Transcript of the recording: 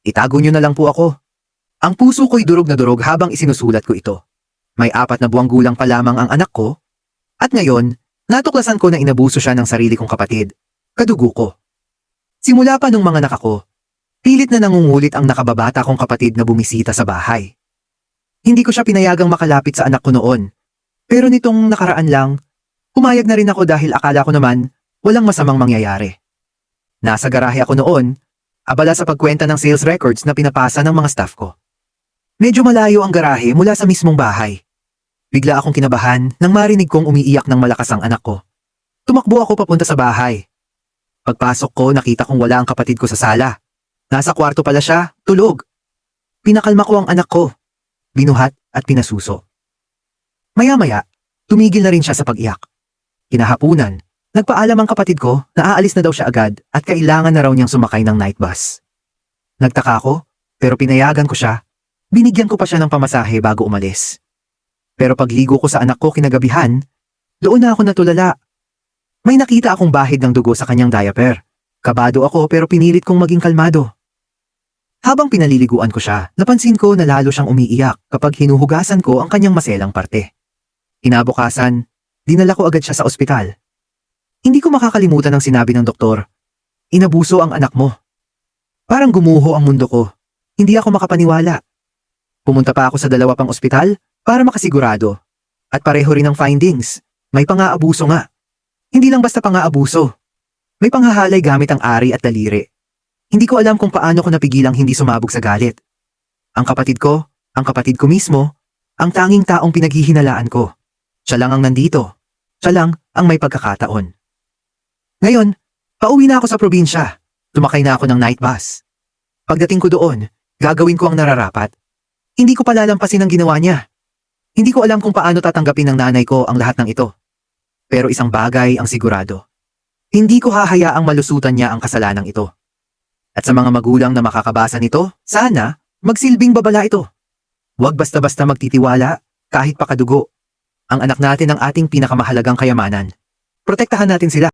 Itago niyo na lang po ako. Ang puso ko'y durog na durog habang isinusulat ko ito. May 4 na buwang gulang pa lamang ang anak ko, at ngayon, natuklasan ko na inabuso siya ng sarili kong kapatid, kadugo ko. Simula pa nung mga anak ako, pilit na nangungulit ang nakababata kong kapatid na bumisita sa bahay. Hindi ko siya pinayagang makalapit sa anak ko noon, pero nitong nakaraan lang, pumayag na rin ako dahil akala ko naman walang masamang mangyayari. Nasa garahe ako noon, abala sa pagkwenta ng sales records na pinapasa ng mga staff ko. Medyo malayo ang garahe mula sa mismong bahay. Bigla akong kinabahan nang marinig kong umiiyak ng malakas ang anak ko. Tumakbo ako papunta sa bahay. Pagpasok ko, nakita kong wala ang kapatid ko sa sala. Nasa kwarto pala siya, tulog. Pinakalma ko ang anak ko. Binuhat at pinasuso. Maya-maya, tumigil na rin siya sa pag-iyak. Kinahapunan, nagpaalam ang kapatid ko na aalis na daw siya agad at kailangan na raw niyang sumakay ng night bus. Nagtaka ako, pero pinayagan ko siya. Binigyan ko pa siya ng pamasahe bago umalis. Pero pagligo ko sa anak ko kinagabihan, doon na ako natulala. May nakita akong bahid ng dugo sa kanyang diaper. Kabado ako pero pinilit kong maging kalmado. Habang pinaliliguan ko siya, napansin ko na lalo siyang umiiyak kapag hinuhugasan ko ang kanyang maselang parte. Kinabukasan, dinala ko agad siya sa ospital. Hindi ko makakalimutan ang sinabi ng doktor, "Inabuso ang anak mo." Parang gumuho ang mundo ko. Hindi ako makapaniwala. Pumunta pa ako sa 2 pang ospital para makasigurado. At pareho rin ang findings. May pang-aabuso nga. Hindi lang basta pang-aabuso. May panghahalay gamit ang ari at daliri. Hindi ko alam kung paano ko napigilang hindi sumabog sa galit. Ang kapatid ko mismo, ang tanging taong pinaghihinalaan ko. Siya lang ang nandito. Siya lang ang may pagkakataon. Ngayon, pauwi na ako sa probinsya. Tumakay na ako ng night bus. Pagdating ko doon, gagawin ko ang nararapat. Hindi ko palalampasin ang ginawa niya. Hindi ko alam kung paano tatanggapin ng nanay ko ang lahat ng ito. Pero isang bagay ang sigurado. Hindi ko hahayaang malusutan niya ang kasalanang ito. At sa mga magulang na makakabasa nito, sana magsilbing babala ito. Huwag basta-basta magtitiwala kahit pakadugo. Ang anak natin ang ating pinakamahalagang kayamanan. Protektahan natin sila.